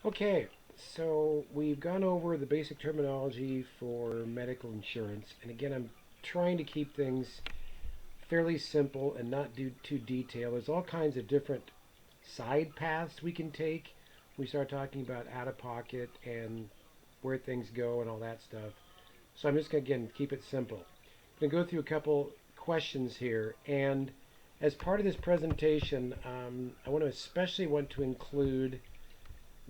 Okay, so we've gone over the basic terminology for medical insurance, and again, I'm trying to keep things fairly simple and not do too detailed. There's all kinds of different side paths we can take. We start talking about out of pocket and where things go and all that stuff. So I'm just going to again keep it simple. I'm going to go through a couple questions here, and as part of this presentation, I want to especially want to include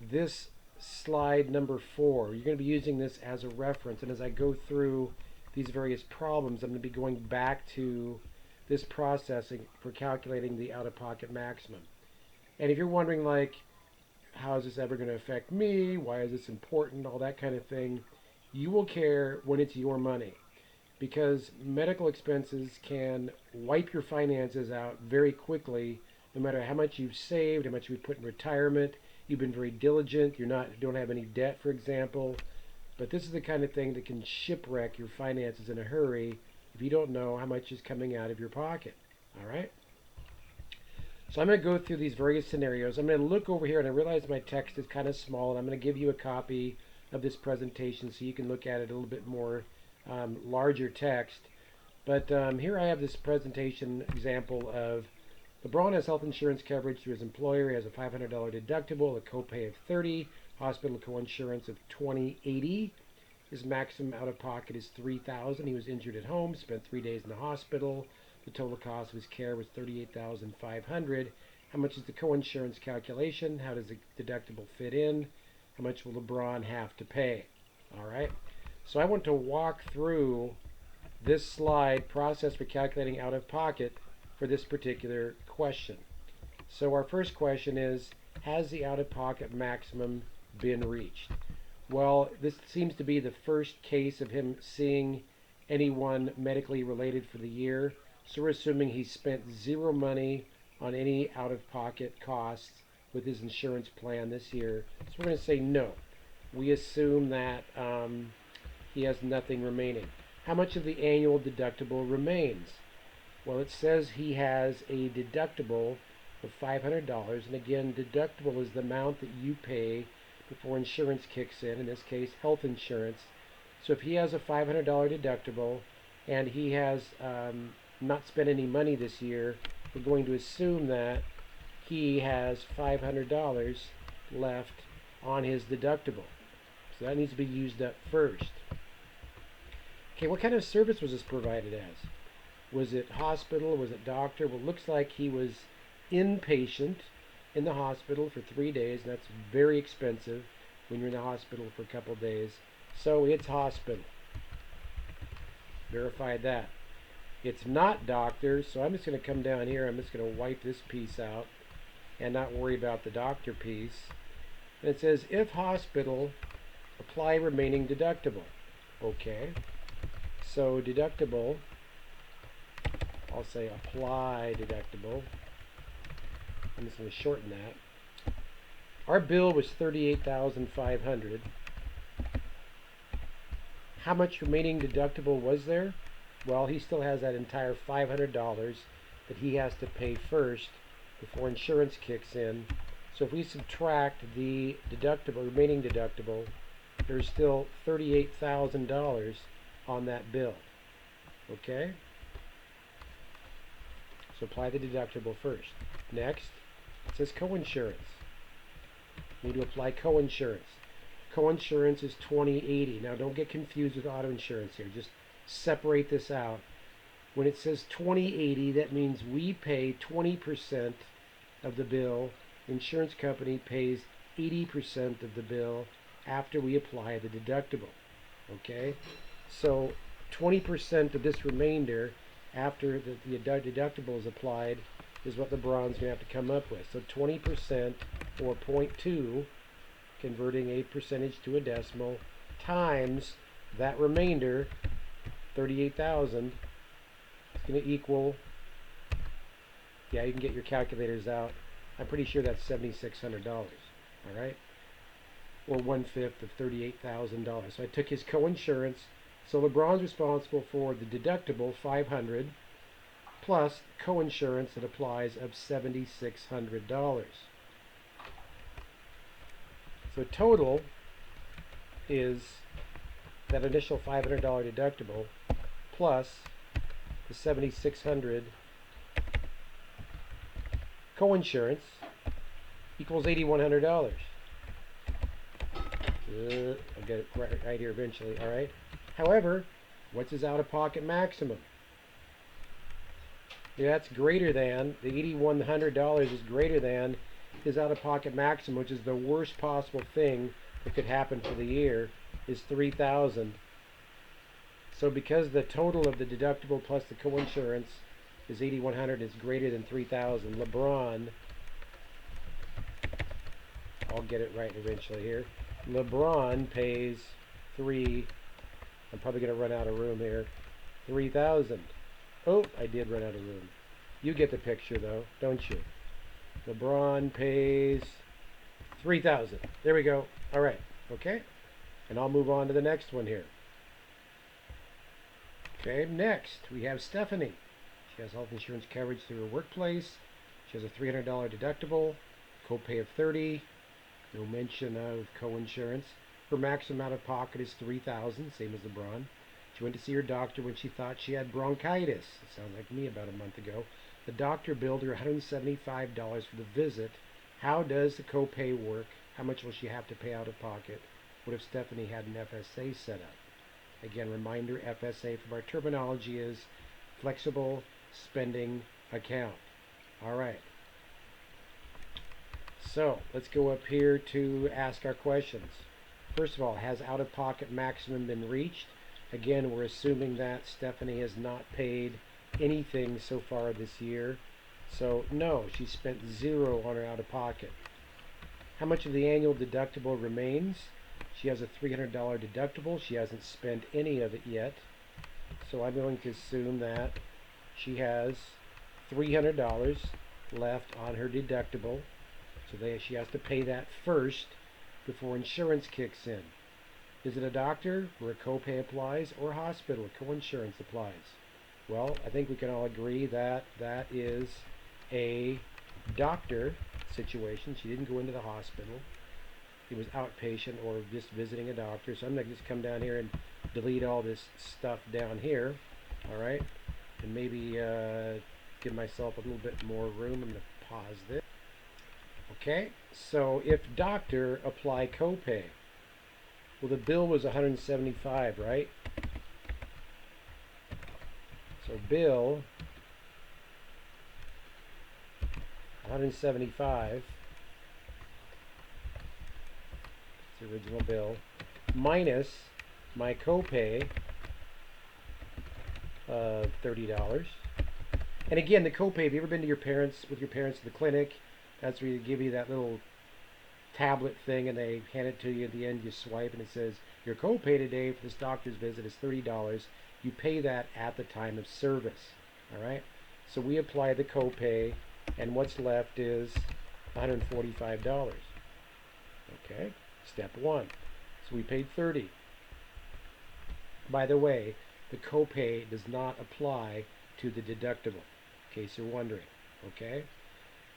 this slide number 4. You're going to be using this as a reference, and as I go through these various problems, I'm going to be going back to this processing for calculating the out-of-pocket maximum. And if you're wondering, like, how is this ever going to affect me? Why is this important? All that kind of thing. You will care when it's your money, because medical expenses can wipe your finances out very quickly, no matter how much you've saved, how much you've put in retirement. You've been very diligent. Don't have any debt, for example. But this is the kind of thing that can shipwreck your finances in a hurry if you don't know how much is coming out of your pocket. All right? So I'm going to go through these various scenarios. I'm going to look over here, and I realize my text is kind of small, and I'm going to give you a copy of this presentation so you can look at it a little bit more larger text. But here I have this presentation example of LeBron has health insurance coverage through his employer. He has a $500 deductible, a copay of $30, hospital coinsurance of $20.80. His maximum out of pocket is $3,000. He was injured at home, spent 3 days in the hospital. The total cost of his care was $38,500. How much is the coinsurance calculation? How does the deductible fit in? How much will LeBron have to pay? All right. So I want to walk through this slide process for calculating out of pocket for this particular question. So our first question is, has the out of pocket maximum been reached? Well, this seems to be the first case of him seeing anyone medically related for the year. So we're assuming he spent zero money on any out of pocket costs with his insurance plan this year. So we're going to say no. We assume that he has nothing remaining. How much of the annual deductible remains? Well, it says he has a deductible of $500. And again, deductible is the amount that you pay before insurance kicks in this case, health insurance. So if he has a $500 deductible and he has not spent any money this year, we're going to assume that he has $500 left on his deductible. So that needs to be used up first. Okay, what kind of service was this provided as? Was it hospital? Was it doctor? Well, it looks like he was inpatient in the hospital for 3 days. And that's very expensive when you're in the hospital for a couple days. So it's hospital. Verified that. It's not doctor, so I'm just going to come down here. I'm just going to wipe this piece out and not worry about the doctor piece. And it says, if hospital, apply remaining deductible. Okay. So deductible, I'll say apply deductible. I'm just going to shorten that. Our bill was $38,500. How much remaining deductible was there? Well, he still has that entire $500 that he has to pay first before insurance kicks in. So if we subtract the deductible, remaining deductible, there's still $38,000 on that bill. Okay? So apply the deductible first. Next, it says coinsurance. We need to apply coinsurance. Coinsurance is $20.80. Now don't get confused with auto insurance here. Just separate this out. When it says $20.80, that means we pay 20% of the bill. Insurance company pays 80% of the bill after we apply the deductible. Okay? So 20% of this remainder after the deductible is applied is what LeBron's going to have to come up with. So 20% or 0.2, converting a percentage to a decimal, times that remainder, 38,000, is going to equal, yeah, you can get your calculators out. I'm pretty sure that's $7,600, all right? Or 1/5 of $38,000. So I took his coinsurance. So LeBron's responsible for the deductible, $500, plus coinsurance that applies of $7,600. So total is that initial $500 deductible plus the $7,600 coinsurance equals $8,100. I'll get it right here eventually. All right. However, what's his out-of-pocket maximum? Yeah, that's greater than the $8,100 is greater than his out-of-pocket maximum, which is the worst possible thing that could happen for the year, is $3,000. So because the total of the deductible plus the coinsurance is $8,100, is greater than $3,000. LeBron, I'll get it right eventually here. LeBron pays I'm probably going to run out of room here. $3,000. Oh, I did run out of room. You get the picture though, don't you? LeBron pays $3,000. There we go. All right. Okay. And I'll move on to the next one here. Okay, next we have Stephanie. She has health insurance coverage through her workplace. She has a $300 deductible, copay of $30, no mention of coinsurance. Her maximum out of pocket is $3,000, same as LeBron. She went to see her doctor when she thought she had bronchitis. It sounds like me about a month ago. The doctor billed her $175 for the visit. How does the copay work? How much will she have to pay out of pocket? What if Stephanie had an FSA set up? Again, reminder, FSA from our terminology is flexible spending account. All right. So let's go up here to ask our questions. First of all, has out-of-pocket maximum been reached? Again, we're assuming that Stephanie has not paid anything so far this year. So no, she spent zero on her out-of-pocket. How much of the annual deductible remains? She has a $300 deductible. She hasn't spent any of it yet. So I'm going to assume that she has $300 left on her deductible. So she has to pay that first before insurance kicks in. Is it a doctor where a copay applies, or a hospital where coinsurance applies? Well, I think we can all agree that that is a doctor situation. She didn't go into the hospital. It was outpatient or just visiting a doctor. So I'm going to just come down here and delete all this stuff down here. All right. And maybe give myself a little bit more room. I'm going to pause this. Okay. So if doctor, apply copay. Well, the bill was $175, right? So bill $175. It's the original bill, minus my copay of $30. And again, the copay, have you ever been to your parents to the clinic? That's where they give you that little tablet thing and they hand it to you at the end. You swipe and it says your copay today for this doctor's visit is $30. You pay that at the time of service. All right. So we apply the copay, and what's left is $145. Okay. Step one. So we paid $30. By the way, the copay does not apply to the deductible, in case you're wondering. Okay.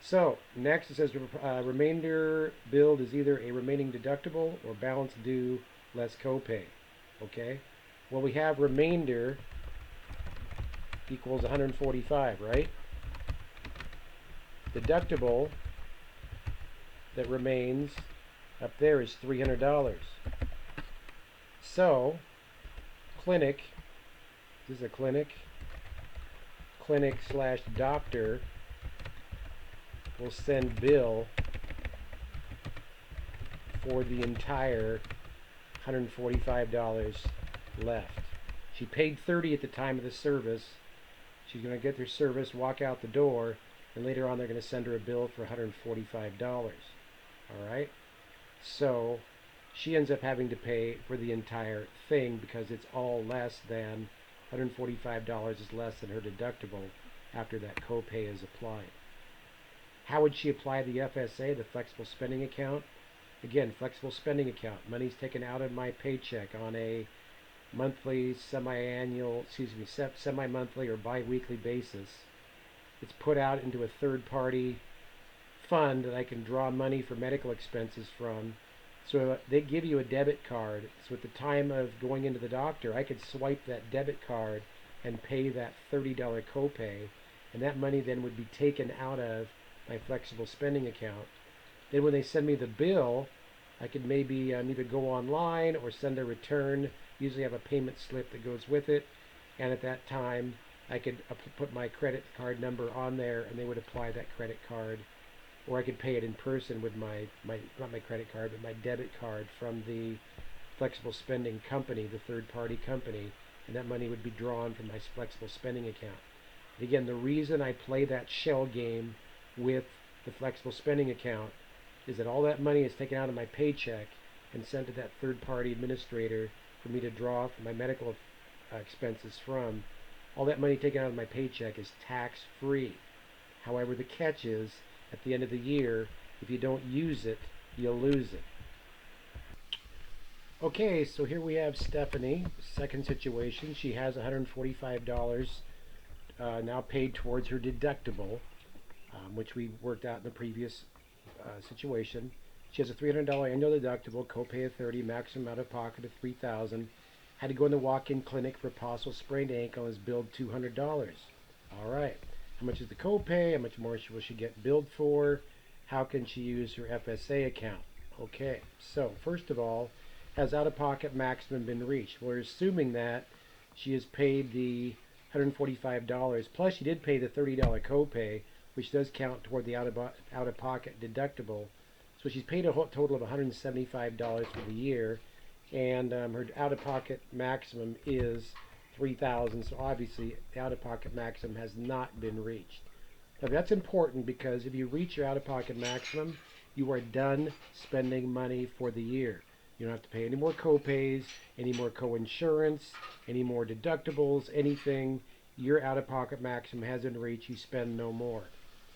So next it says remainder billed is either a remaining deductible or balance due less copay. Okay. Well, we have remainder equals 145, right? Deductible that remains up there is $300. So clinic, this is a clinic / doctor will send bill for the entire $145 left. She paid $30 at the time of the service. She's going to get their service, walk out the door, and later on they're going to send her a bill for $145. All right? So she ends up having to pay for the entire thing because it's all less than $145 is less than her deductible after that copay is applied. How would she apply the FSA, the flexible spending account? Again, flexible spending account. Money's taken out of my paycheck on a monthly, semi-monthly or bi-weekly basis. It's put out into a third-party fund that I can draw money for medical expenses from. So they give you a debit card. So at the time of going into the doctor, I could swipe that debit card and pay that $30 copay, and that money then would be taken out of my flexible spending account. Then when they send me the bill, I could maybe either go online or send a return. Usually I have a payment slip that goes with it, and at that time I could put my credit card number on there, and they would apply that credit card, or I could pay it in person with my not my credit card, but my debit card from the flexible spending company, the third party company, and that money would be drawn from my flexible spending account. And again, the reason I play that shell game with the flexible spending account is that all that money is taken out of my paycheck and sent to that third party administrator for me to draw from my medical expenses from. All that money taken out of my paycheck is tax free. However, the catch is at the end of the year, if you don't use it, you'll lose it. Okay, so here we have Stephanie, second situation. She has $145 now paid towards her deductible, which we worked out in the previous situation. She has a $300 annual deductible, copay of $30, maximum out of pocket of $3,000. Had to go in the walk-in clinic for a possible sprained ankle and is billed $200. All right. How much is the copay? How much more will she get billed for? How can she use her FSA account? Okay, so first of all, has out-of-pocket maximum been reached? We're assuming that she has paid the $145, plus she did pay the $30 copay, which does count toward the out-of-pocket deductible. So she's paid a total of $175 for the year, and her out-of-pocket maximum is $3,000. So obviously, the out-of-pocket maximum has not been reached. Now that's important because if you reach your out-of-pocket maximum, you are done spending money for the year. You don't have to pay any more copays, any more co-insurance, any more deductibles, anything. Your out-of-pocket maximum has been reached. You spend no more.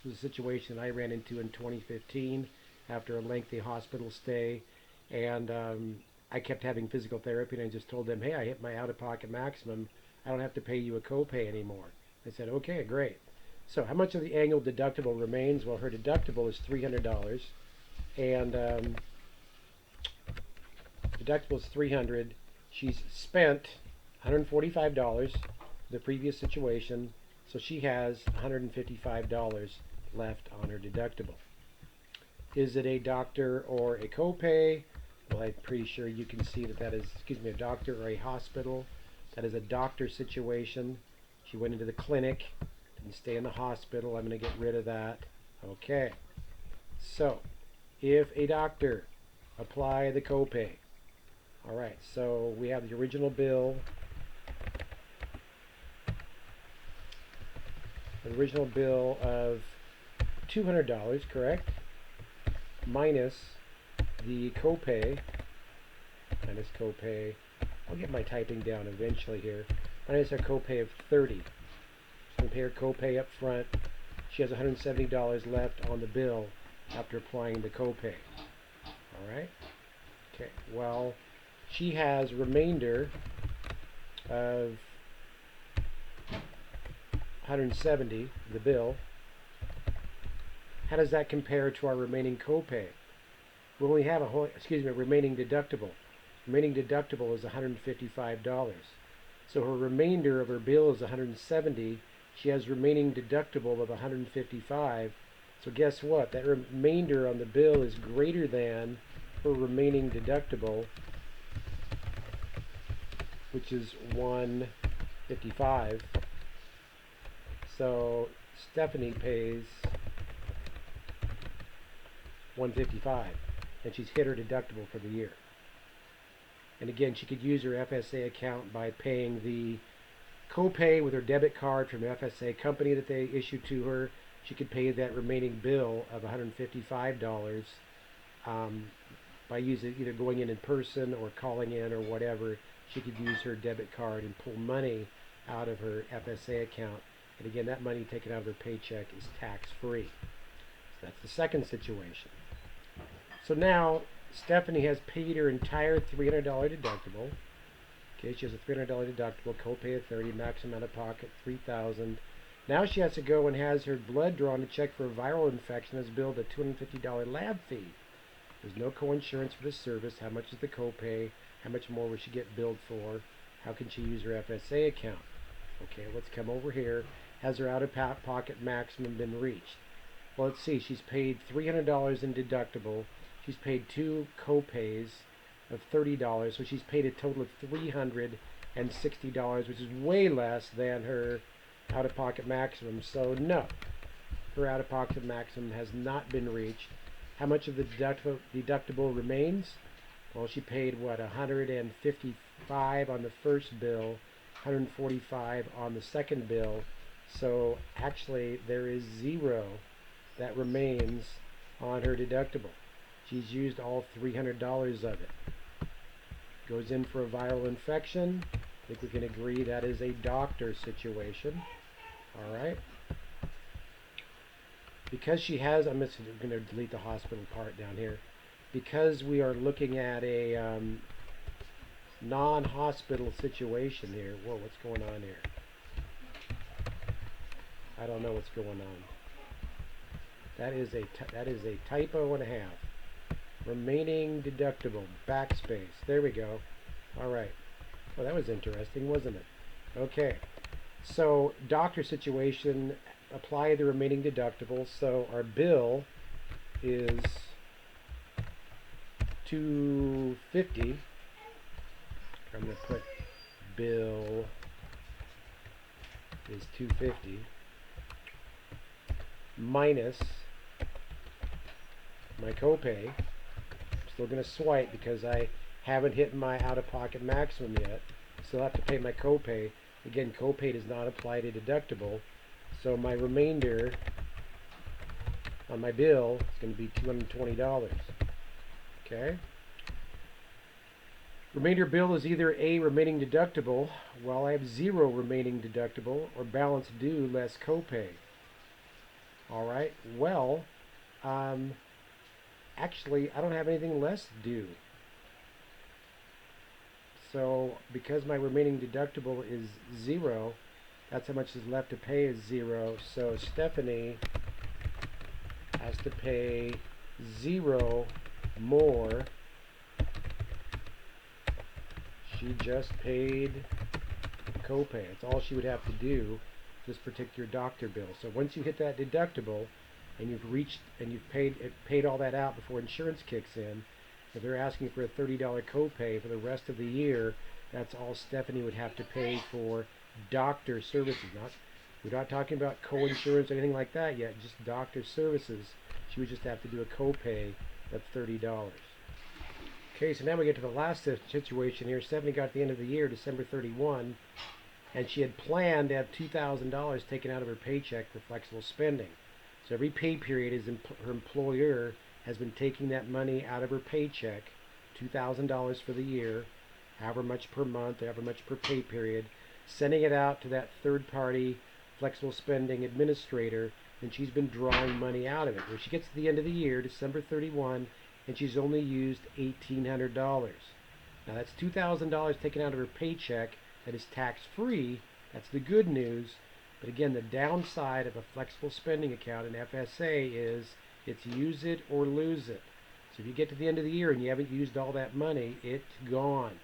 This was a situation I ran into in 2015 after a lengthy hospital stay, and I kept having physical therapy, and I just told them, hey, I hit my out-of-pocket maximum. I don't have to pay you a copay anymore. They said, okay, great. So how much of the annual deductible remains? Well, her deductible is $300, and deductible is $300. She's spent $145 the previous situation, so she has $155 left on her deductible. Is it a doctor or a copay? Well, I'm pretty sure you can see that is, a doctor or a hospital. That is a doctor situation. She went into the clinic, didn't stay in the hospital. I'm going to get rid of that. Okay. So, if a doctor, apply the copay. All right, so we have the original bill. The original bill of $200, correct? Minus the copay. I'll get my typing down eventually here. Minus our copay of $30. She's going to pay her copay up front. She has $170 left on the bill after applying the copay. All right? Okay, well, she has a remainder of $170, the bill. How does that compare to our remaining copay? We only have remaining deductible. Remaining deductible is $155. So her remainder of her bill is $170. She has remaining deductible of $155. So guess what? That remainder on the bill is greater than her remaining deductible, which is $155. So Stephanie pays $155, and she's hit her deductible for the year. And again, she could use her FSA account by paying the copay with her debit card from the FSA company that they issued to her. She could pay that remaining bill of $155 by either going in person or calling in or whatever. She could use her debit card and pull money out of her FSA account. And again, that money taken out of her paycheck is tax-free. So that's the second situation. So now Stephanie has paid her entire $300 deductible. Okay, she has a $300 deductible, copay of $30, maximum out of pocket $3,000. Now she has to go and has her blood drawn to check for a viral infection, is billed a $250 lab fee. There's no co-insurance for the service. How much is the copay? How much more will she get billed for? How can she use her FSA account? Okay, let's come over here. Has her out-of-pocket maximum been reached? Well, let's see. She's paid $300 in deductible. She's paid 2 copays of $30, so she's paid a total of $360, which is way less than her out-of-pocket maximum. So no, her out-of-pocket maximum has not been reached. How much of the deductible remains? Well, she paid what, $155 on the first bill, $145 on the second bill. So actually, there is zero that remains on her deductible. She's used all $300 of it. Goes in for a viral infection. I think we can agree that is a doctor situation. All right. Because she has, I'm going to delete the hospital part down here. Because we are looking at a non-hospital situation here. Whoa, what's going on here? I don't know what's going on. That is a typo and a half. Remaining deductible, backspace. There we go. All right. Well, that was interesting, wasn't it? Okay. So, doctor situation, apply the remaining deductible. So, our bill is $250. I'm going to put bill is $250 minus my copay. Still going to swipe because I haven't hit my out-of-pocket maximum yet. Still have to pay my copay. Again, copay does not apply to deductible. So my remainder on my bill is going to be $220. Okay. Remainder bill is either A, remaining deductible, well, I have 0 remaining deductible, or balance due less copay. All right. Well, actually, I don't have anything less due. So, because my remaining deductible is 0, that's how much is left to pay is 0. So, Stephanie has to pay 0 more. She just paid copay. That's all she would have to do, this particular doctor bill. So once you hit that deductible and you've reached and you've paid all that out before insurance kicks in, if they're asking for a $30 copay for the rest of the year, that's all Stephanie would have to pay for doctor services. We're not talking about co-insurance or anything like that yet, just doctor services. She would just have to do a copay of $30. Okay, so now we get to the last situation here. Stephanie got to the end of the year, December 31, and she had planned to have $2,000 taken out of her paycheck for flexible spending. So every pay period, her employer has been taking that money out of her paycheck, $2,000 for the year, however much per month, however much per pay period, sending it out to that third-party flexible spending administrator, and she's been drawing money out of it. When she gets to the end of the year, December 31, and she's only used $1,800. Now that's $2,000 taken out of her paycheck that is tax-free. That's the good news. But again, the downside of a flexible spending account in FSA is it's use it or lose it. So if you get to the end of the year and you haven't used all that money, it's gone.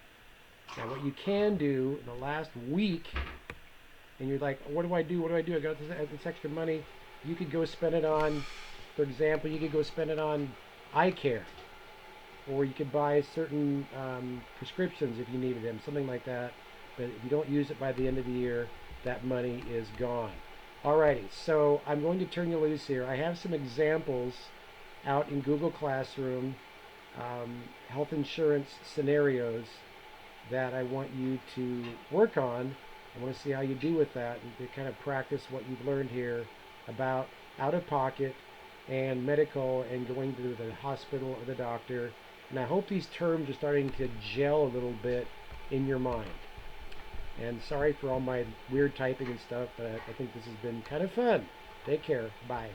Now what you can do in the last week, and you're like, what do I do? What do I do? I got this extra money. You could go spend it on, for example, you could go spend it on eye care, or you could buy certain prescriptions if you needed them, something like that. But if you don't use it by the end of the year, that money is gone. Alrighty, so I'm going to turn you loose here. I have some examples out in Google Classroom, health insurance scenarios that I want you to work on. I want to see how you do with that and to kind of practice what you've learned here about out-of-pocket and medical and going to the hospital or the doctor. And I hope these terms are starting to gel a little bit in your mind. And sorry for all my weird typing and stuff, but I think this has been kind of fun. Take care. Bye.